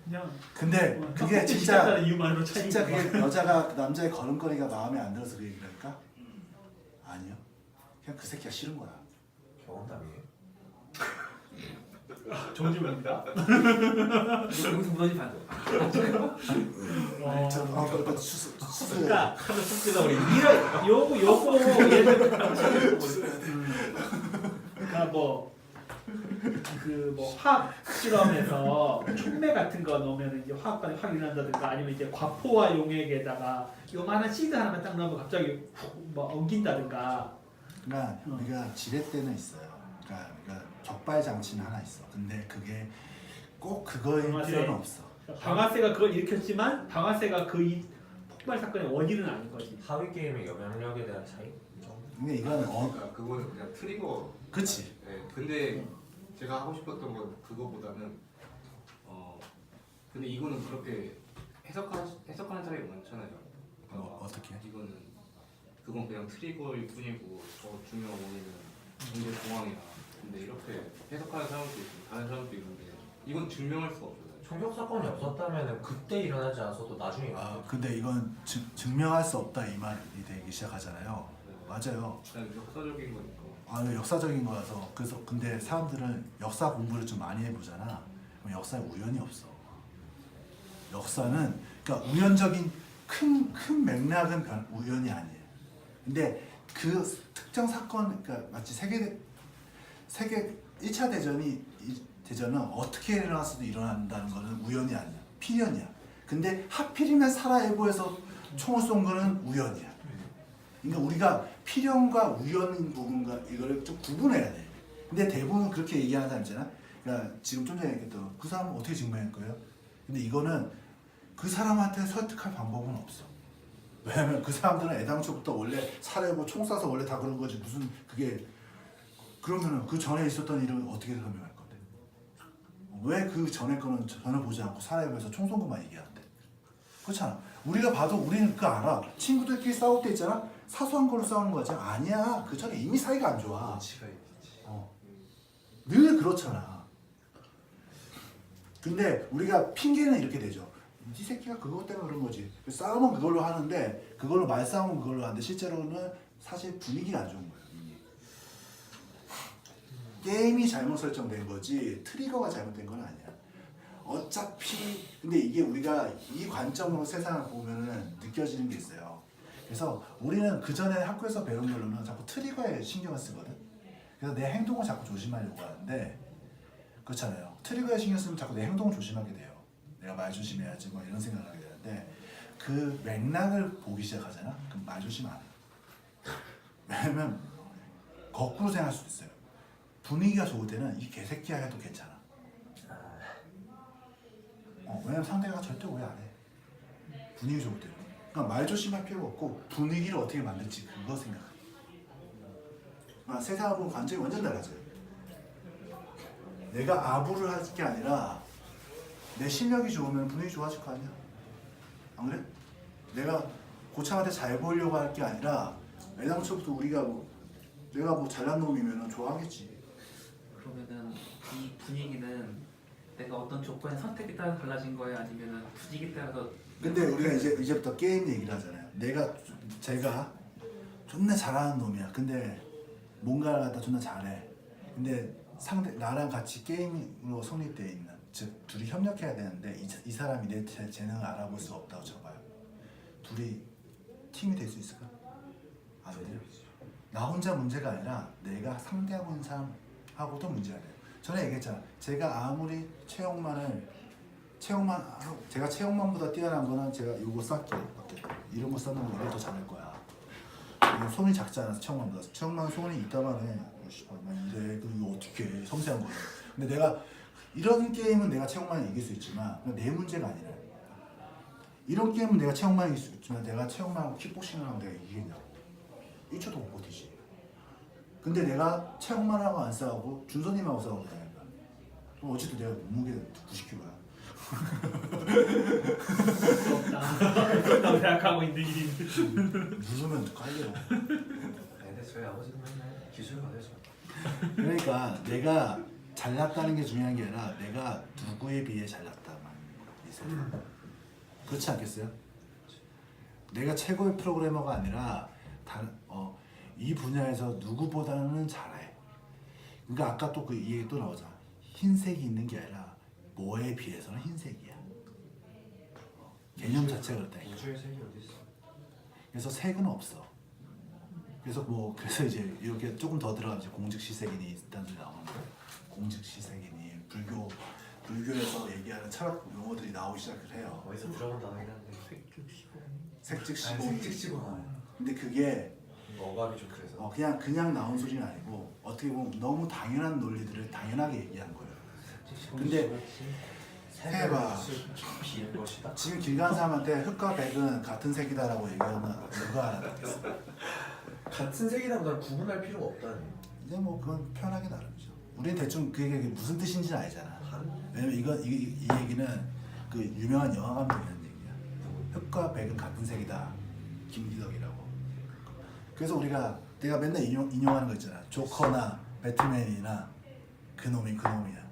그냥 근데 그게 떡볶이 진짜 시켰다는 이유만으로 진짜 그게 여자가 남자의 걸음걸이가 마음에 안 들어서 그 얘기를 할까? 아니요. 그냥 그 새끼가 싫은 거야. 경험담이에요. 좋은 질문입니다. 여기서 무너진 반도. 그러니까 수술. 그러니까 하면 속 뜯어버리는. 이런 요거 얘들 그러니까 뭐 화학 실험에서 촉매 같은 거 넣으면 이제 화학반이 확 일어난다든가 아니면 이제 과포화 용액에다가 요만한 시드 하나만 딱 넣으면 갑자기 뭐 엉긴다든가. 그러니까 우리가 지렛 때는 있어요. 그러니까 격발 장치는 하나 있어. 근데 그게 꼭 그거일 필요는 없어. 방아쇠가 그걸 일으켰지만 방아쇠가 이 폭발 사건의 원인은 아닌 거지. 하위 게임의 영향력에 대한 차이? 근데 이건 그러니까 그거는 그냥 트리거. 그치. 네, 근데 제가 하고 싶었던 건 그거보다는 근데 이거는 그렇게 해석하는 사람이 많잖아요. 어떻게? 그건 그냥 트리거일 뿐이고 더 중요한 원인은 경제 공황이야. 근데 이렇게 해석하는 사람도 있고 다른 사람도 있는데 이건 증명할 수가 없잖아요. 총격 사건이 없었다면 그때 일어나지 않았어도 나중에 근데 이건 증명할 수 없다 이 말이 되기 시작하잖아요. 맞아요. 그냥 역사적인 거니까. 역사적인 거라서 그래서 근데 사람들은 역사 공부를 좀 많이 해보잖아. 그럼 역사에 우연이 없어. 역사는 그러니까 우연적인 큰 맥락은 우연이 아니에요. 근데 그 특정 사건 그러니까 마치 세계 1차 대전은 어떻게 일어났어도 일어난다는 거는 우연이 아니야. 필연이야. 근데 하필이면 사라예보에서 총을 쏜 거는 우연이야. 그러니까 우리가 필연과 우연인 부분과 이거를 좀 구분해야 돼. 근데 대부분 그렇게 얘기하는 사람 있잖아. 그러니까 지금 좀 전에 얘기했던 그 사람은 어떻게 증명할 거예요? 근데 이거는 그 사람한테 설득할 방법은 없어. 왜냐면 그 사람들은 애당초부터 원래 사례고 총 쏴서 원래 다 그런 거지 무슨 그게 그러면은 그 전에 있었던 일은 어떻게 설명할 건데? 왜 그 전에 거는 전혀 보지 않고 사례에서 총 쏜 것만 얘기하는데? 그렇잖아. 우리가 봐도 우리는 그거 알아. 친구들끼리 싸울 때 있잖아. 사소한 걸로 싸우는 거지. 아니야. 그 전에 이미 사이가 안 좋아. 가치가 있지. 늘 그렇잖아. 근데 우리가 핑계는 이렇게 되죠. 이 새끼가 그것 때문에 그런 거지. 싸움은 그걸로 하는데 그걸로 말싸움은 그걸로 하는데 실제로는 사실 분위기가 안 좋은 거예요. 이미. 게임이 잘못 설정된 거지 트리거가 잘못된 건 아니야. 어차피 근데 이게 우리가 이 관점으로 세상을 보면은 느껴지는 게 있어요. 그래서 우리는 그 전에 학교에서 배운 걸로는 자꾸 트리거에 신경을 쓰거든. 그래서 내 행동을 자꾸 조심하려고 하는데 그렇잖아요. 트리거에 신경 쓰면 자꾸 내 행동을 조심하게 돼요. 내가 말 조심해야지 뭐 이런 생각을 하게 되는데 그 맥락을 보기 시작하잖아. 그럼 말 조심 안 해. 왜냐면 거꾸로 생각할 수도 있어요. 분위기가 좋을 때는 이 개새끼야 해도 괜찮아. 왜냐면 상대가 절대 오해 안 해. 분위기 좋을 때는. 그러니까 말 조심할 필요가 없고 분위기를 어떻게 만들지 그거 생각해. 세상을 보는 관점이 완전 달라져요. 내가 아부를 할 게 아니라 내 실력이 좋으면 분위기 좋아질 거 아니야. 안 그래? 내가 고창한테 잘 보이려고 할 게 아니라 애당초부터 내가 뭐 잘난 놈이면 좋아하겠지. 그러면은 이 분위기는 내가 어떤 조건의 선택에 따라 달라진 거예요? 아니면은 분위기 따라서 근데 우리가 이제부터 게임 얘기를 하잖아요. 제가 존나 잘하는 놈이야. 근데 뭔가를 갖다 존나 잘해. 근데 나랑 같이 게임으로 성립되어 있는, 즉 둘이 협력해야 되는데 이 사람이 내 재능을 알아볼 수 없다고 쳐봐요. 둘이 팀이 될 수 있을까? 안 돼요. 나 혼자 문제가 아니라 내가 상대하고 있는 사람하고도 문제가 돼요. 전에 얘기했잖아. 제가 아무리 제가 체형만보다 뛰어난 거는 제가 요거 쌀게 어때? 이런 거 써는 거 더 잘할 거야. 손이 작지 않아서 체형만보다. 체형만 손이 있다만 해. 이래 이거 어떻게 해? 섬세한 거야. 근데 내가 이런 게임은 내가 체형만 이길 수 있지만 내 문제가 아니라 이런 게임은 내가 체형만 이길 수 있지만 내가 체형만하고 킥복싱을 하면 내가 이기겠냐고. 1초도 못 버티지. 근데 내가 체형만하고 안 싸우고 준서님하고 싸우고 다니까 그럼 어쨌든 내가 몸무게 90kg야. 부럽다고 생각하고 있는 일이 누르면 깔려. 근데 저희 아버지는 맨날 기술 가르쳐. 그러니까 내가 잘났다는 게 중요한 게 아니라 내가 누구에 비해 잘났다만 있어요. 그렇지 않겠어요? 내가 최고의 프로그래머가 아니라 이 분야에서 누구보다는 잘해. 그러니까 아까 또 그 얘기 또 나오잖아. 흰색이 있는 게 아니라 뭐에 비해서는 흰색이야. 개념 자체가 그렇다. 우주의 색이 어디 있어? 그래서 색은 없어. 그래서 이제 이렇게 조금 더 들어가면 이제 공직시색인이 있다는 소리 나오는 거야. 공직시색인이 불교에서 얘기하는 철학 용어들이 나오기 시작을 해요. 어디서 들어본 단어긴 한데 색즉시공. 색즉시공. 근데 그게 어감이 좀 그래서 그냥 나온 소리는 아니고 어떻게 보면 너무 당연한 논리들을 당연하게 얘기한 거예요. 근데 해봐. 비는 것이다. 지금 길 가는 사람한테 흑과 백은 같은 색이다라고 얘기하면 누가 알아듣겠어? 같은 색이라고 난 구분할 필요가 없다니. 이제 뭐 그건 편하게 나름이죠. 우리는 대충 그게 무슨 뜻인지는 알잖아. 왜냐면 이 얘기는 그 유명한 영화 감독이 하는 얘기야. 흑과 백은 같은 색이다. 김기덕이라고. 그래서 내가 맨날 인용하는 거 있잖아. 조커나 배트맨이나 그놈이야.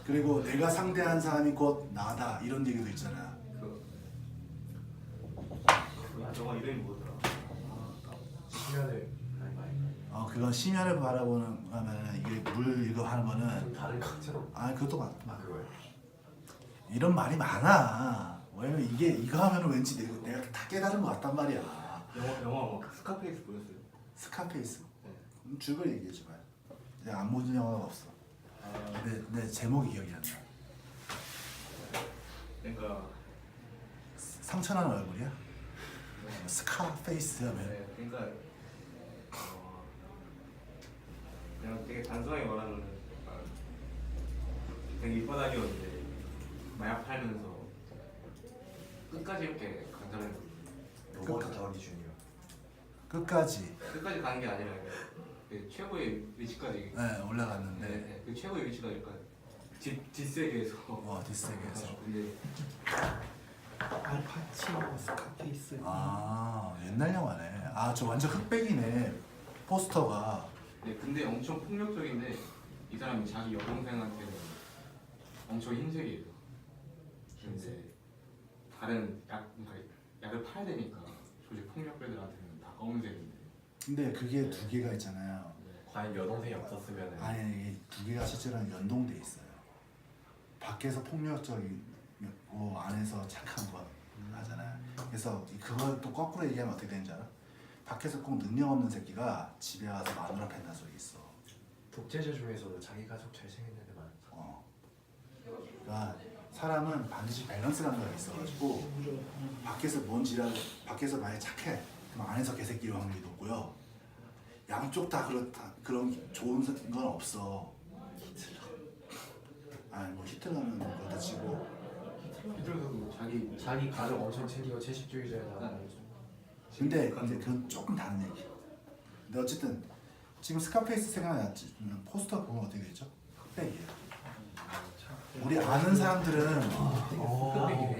그리고 내가 상대한 사람이 곧 나다 이런 얘기도 있잖아. 영화 이름이 뭐더라? 시간을 그건 심야를 바라보는 하면 이게 물 이거 하는 거는 다른 것처럼. 그것도 그거예요. 이런 말이 많아. 왜냐면 이거 하면은 왠지 내가 다 깨달은 것 같단 말이야. 영화 막 스카페이스 보셨어요? 스카페이스. 네. 줄거리 얘기해줘 봐요. 내가 안 보는 영화가 없어. 내 제목이 기억이 안 나. 그러니까 상처나는 얼굴이야? 스카페이스 하면 그러니까 그냥 되게 단순하게 말하면 되게 밑바닥이었는데 마약 팔면서 끝까지 이렇게 강탈해서 로버트 다우니 주니어. 끝까지 가는 게 아니라 그 최고의 위치까지 올라갔는데 그 최고의 위치까지 뒷세계에서 뒷세계에서 근데 알파치노 스카페이스 옛날 영화네. 저 완전 흑백이네 포스터가. 네, 근데 엄청 폭력적인데 이 사람이 자기 여동생한테는 엄청 흰색이에요. 근데 다른 약을 팔야 되니까 조직 폭력배들한테는 다 검은색인데. 근데 그게 두 개가 있잖아요. 과연 여동생이 없었으면 아니 두 개가 실제로는 연동돼 있어요. 밖에서 폭력적이고 안에서 착한 거 하잖아요. 그래서 그걸 또 거꾸로 얘기하면 어떻게 되는지 알아? 밖에서 꼭 능력 없는 새끼가 집에 와서 마누라 팬다는 소리 있어. 독재자 중에서도 자기 가족 잘 챙기는 애들 많아. 그러니까 사람은 반드시 밸런스 감각이 있어가지고 밖에서 뭔 지랄, 밖에서 만약 착해 그럼 안에서 개새끼일 확률이 높고요. 양쪽 다 그렇다 그런 좋은 건 없어. 아니 뭐 히틀러는 그렇다 치고 히틀러도 자기 가족 엄청 챙기고 채식주의자에다가 근데 그건 조금 다른 얘기. 근데 어쨌든 지금 스카페이스 생각났지. 포스터 보면 어떻게 되죠? 흑백이에요. 우리 아는 사람들은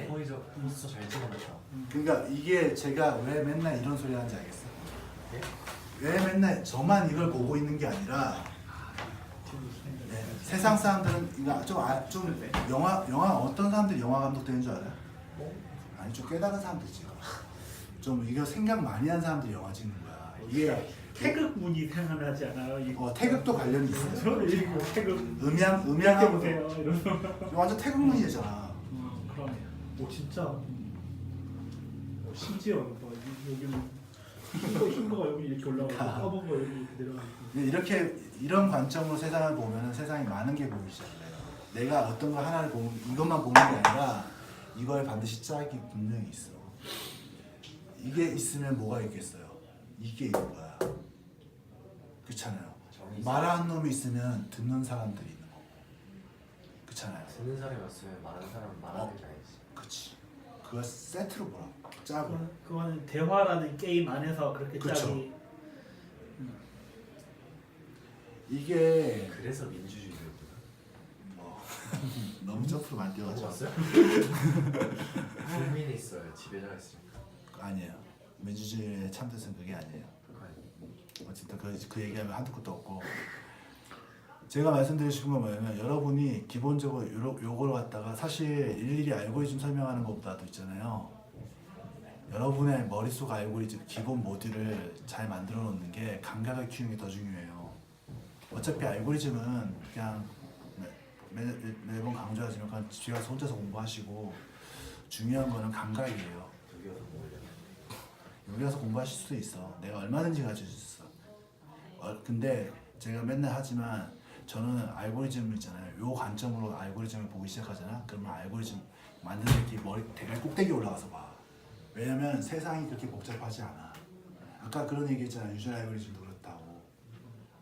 거의 저 포스터 잘 찍어놨다. 그러니까 이게 제가 왜 맨날 이런 소리 하는지 알겠어요? 네? 왜 맨날 저만 이걸 보고 있는 게 아니라 네, 세상 사람들은 그러니까 좀 영화 어떤 사람들이 영화 감독 되는 줄 알아요? 아니 좀 깨달은 사람들이지. 좀 이거 생각 많이 한 사람들이 영화 찍는 거야. 이게 태극문이 생각나지 않아요? 태극도 관련이 있어요. 저는 이거 태극 음양하고 보세요. 이러면서. 완전 태극문이잖아. 그러네요. 오 진짜. 심지어 뭐 여기는 흰 거가 여기 이렇게 올라가고 검은 거 여기 이렇게 내려가고. 이렇게 이런 관점으로 세상을 보면은 세상이 많은 게 보이기 시작해요. 내가 어떤 거 하나를 보면 이것만 보는 게 아니라 이거에 반드시 짝이 분명히 있어. 이게 있으면 뭐가 있겠어요? 이게 있는 거야. 그렇잖아요. 말하는 놈이 있으면 듣는 사람들이 있는 거고. 그렇잖아요. 듣는 사람이 없으면 말하는 사람은 말하는 게 아니지. 그렇지. 그걸 세트로 보라. 짝으로. 그거는 대화라는 게임 안에서 그렇게 그쵸. 짝이. 이게 그래서 민주주의였구나. 너무 점프로 많이 뛰어가지고. 봤어요? 국민이 있어요. 지배자가 있으니까. 아니에요. 민주주의의 참뜻은 그게 아니에요. 그거 아니에요. 어쨌든 그 얘기하면 한두 끝도 없고 제가 말씀드리고 싶은 건 뭐냐면 여러분이 기본적으로 요걸 갖다가 사실 일일이 알고리즘 설명하는 것보다도 있잖아요. 여러분의 머릿속 알고리즘 기본 모듈을 잘 만들어 놓는 게 감각을 키우는 게 더 중요해요. 어차피 알고리즘은 그냥 매번 강조하지만 그냥 집에 가서 혼자서 공부하시고 중요한 거는 감각이에요. 여기 와서 먹으려면. 여기 가서 공부하실 수도 있어. 내가 얼마든지 가르쳐 줄 수 있어. 근데 제가 맨날 하지만 저는 알고리즘 있잖아요. 요 관점으로 알고리즘을 보기 시작하잖아. 그러면 알고리즘 만드는 게 머리 대갈 꼭대기 올라가서 봐. 왜냐면 세상이 그렇게 복잡하지 않아. 아까 그런 얘기 했잖아. 유전 알고리즘도 그렇다고.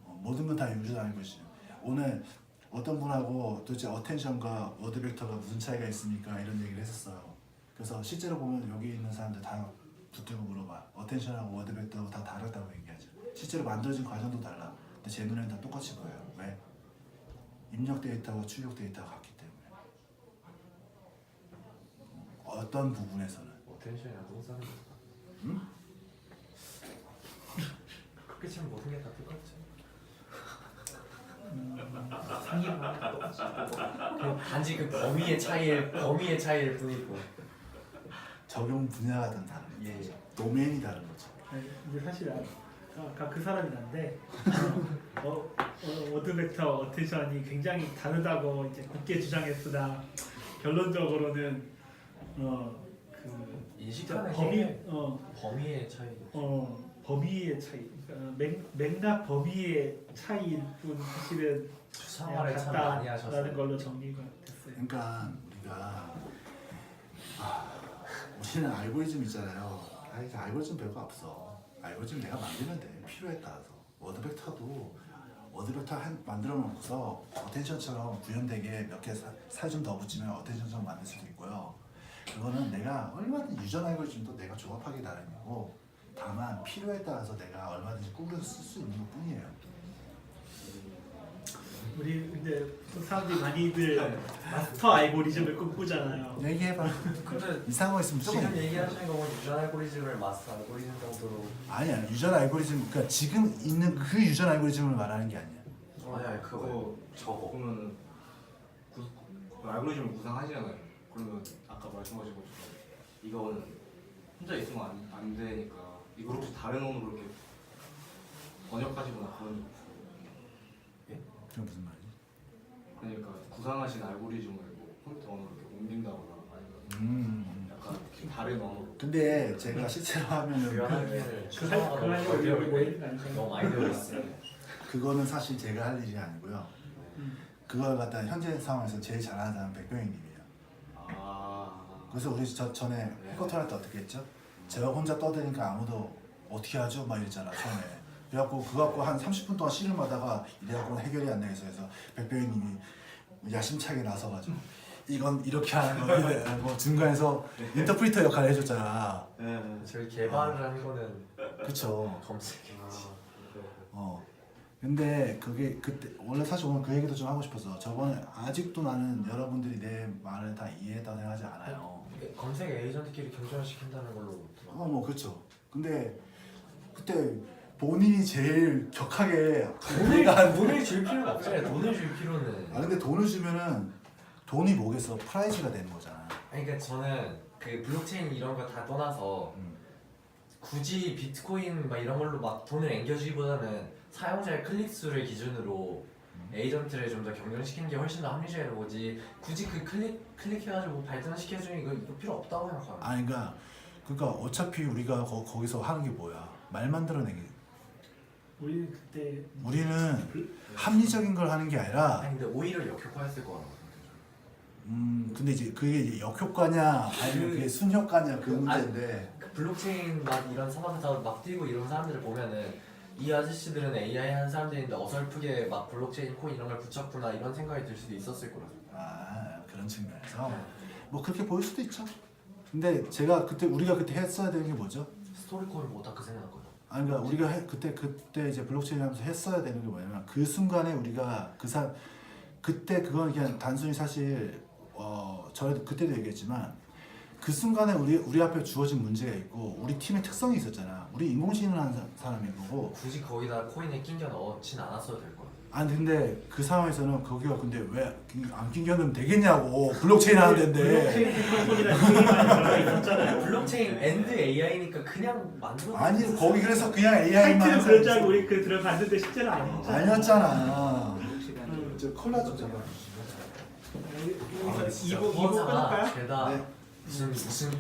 모든 건 다 유전 알고리즘. 오늘 어떤 분하고 도대체 어텐션과 워드 벡터가 무슨 차이가 있습니까? 이런 얘기를 했었어요. 그래서 실제로 보면 여기 있는 사람들 다 붙들고 물어봐. 어텐션하고 워드 벡터하고 다 다르다고 얘기하죠. 실제로 만들어진 과정도 달라. 근데 제 눈에는 다 똑같이 보여요. 왜? 입력 데이터와 출력 데이터가 같기 때문에. 어떤 부분에서는. 어텐션이랑 똥 싸는 거. 응? 그렇게 치면 모든 게 다 똑같죠. 상의가 그냥 단지 그 범위의 차이일 뿐이고. 적용 분야가 다 다른 거죠. 예. 도메인이 다른 거죠. 근데 사실 아까 그 사람이 난데 워드 벡터 어텐션이 굉장히 다르다고 이제 굳게 주장했으나 결론적으로는 그 인식하는 범위 게 범위의 차이. 범위의 차이, 그러니까 맥락 범위의 차이일 뿐 사실은 수상화를 참 많이 같다라는 하셨어요. 걸로 정리가 됐어요. 그러니까 우리는 알고리즘 있잖아요. 알고리즘 별거 없어. 알고리즘 내가 만들면 돼. 필요에 따라서. 워드 벡터 만들어 놓고서 어텐션처럼 구현되게 몇 개 살 좀 더 붙이면 어텐션처럼 만들 수도 있고요. 그거는 내가 얼마든지 유전 알고리즘도 내가 조합하기 나름이고 다만 필요에 따라서 내가 얼마든지 꾸려서 쓸 수 있는 것 뿐이에요. 우리 근데 사람들이 많이들 마스터 알고리즘을 꿈꾸잖아요. 얘기해봐. 근데 이상한 거 있으면 지금 조금 얘기하시는 거 보면 유전 알고리즘을 마스터 알고리즘 정도로. 아니야. 유전 알고리즘 그러니까 지금 있는 그 유전 알고리즘을 말하는 게 아니야. 아니야 그거 저거. 그러면 알고리즘을 구상하시잖아요. 그러면 아까 말씀하신 것처럼 이거는 혼자 있으면 안 되니까 이걸 혹시 다른 언어로 이렇게 번역하시거나 그런 적 없어요? 그게 무슨 말이지? 그러니까 구상하신 알고리즘을 뭐 컴퓨터 언어로 이렇게 옮긴다거나 아니면 약간 다른 언어로. 근데 제가 실제로 하면은 교환하기를 그거 우리 모이는 거 아니야? 너무 많이 되어 있어요. 그거는 사실 제가 할 일이 아니고요. 그걸 갖다 현재 상황에서 제일 잘하는 사람은 백병희님이에요. 아. 그래서 우리 전에 해커톤 할 때 어떻게 했죠? 제가 혼자 떠드니까 아무도 어떻게 하죠? 막 이랬잖아 처음에. 그래갖고 그거 갖고 한 30분 동안 씨름하다가 이래갖고는 해결이 안 되겠어 해서 백병희님이 야심차게 나서가지고 이건 이렇게 하는 거고 중간에서 인터프리터 역할을 해줬잖아. 저희 개발을 하는 거는 그쵸. 검색이지. 근데 그게 그때 원래 사실 오늘 그 얘기도 좀 하고 싶었어. 저번에 아직도 나는 여러분들이 내 말을 다 이해했다고 생각하지 않아요. 검색 에이전트끼리 경쟁시킨다는 걸로 들어. 뭐 그렇죠. 근데 그때 본인이 제일 격하게 돈을 줄 필요는 없잖아요. 돈을 줄 필요는. 근데 돈을 주면은 돈이 뭐겠어? 프라이즈가 되는 거잖아. 아니, 그러니까 저는 그 블록체인 이런 거 다 떠나서 굳이 비트코인 막 이런 걸로 막 돈을 앵겨주기보다는 사용자의 클릭 수를 기준으로 에이전트를 좀 더 경쟁시키는 게 훨씬 더 합리적이라고 보지. 굳이 그 클릭해가지고 발전시켜주는 이거 필요 없다고 생각해요. 아니 그러니까 어차피 우리가 거기서 하는 게 뭐야? 말 만들어내기. 우리는 그때 우리는 합리적인 걸 하는 게 아니라 아니 근데 오히려 역효과였을 거라고 생각해요. 근데 이제 그게 이제 역효과냐 아니면 그게 순효과냐 그 문제인데. 그 블록체인 막 이런 산업에서 막 뛰고 이런 사람들을 보면은 이 아저씨들은 AI 하는 사람들인데 어설프게 막 블록체인 코인 이런 걸 붙였구나 이런 생각이 들 수도 있었을 거라서. 그런 측면에서 뭐 그렇게 보일 수도 있죠. 근데 제가 우리가 그때 했어야 되는 게 뭐죠? 스토리코인 뭐 오타크 생각하거든. 아니 그러니까 우리가 그때 이제 블록체인 하면서 했어야 되는 게 뭐냐면 그 순간에 우리가 그때 그건 그냥 단순히 사실 저희도 그때도 얘기했지만 그 순간에 우리 앞에 주어진 문제가 있고 우리 팀의 특성이 있었잖아. 우리 인공지능을 하는 사람인 거고. 굳이 거기다 코인에 낑겨 넣진 않았어도 될 거야. 아니 근데 그 상황에서는 거기가 근데 왜 안 끼겨 넣으면 되겠냐고. 블록체인 하는 데인데. 블록체인 테크놀로지라는 되게 많이 들어가 있었잖아요. 블록체인 엔드 AI니까 그냥 만들어. 아니 거기 그래서 그냥 AI만 사이트는 그럴 줄 알고 우리 그 들어갔는데 실제는 아니었잖아. 아니었잖아. 저 콜라 좀 잡아. 여기서 2부 끊을까요? 죄다 네. 무슨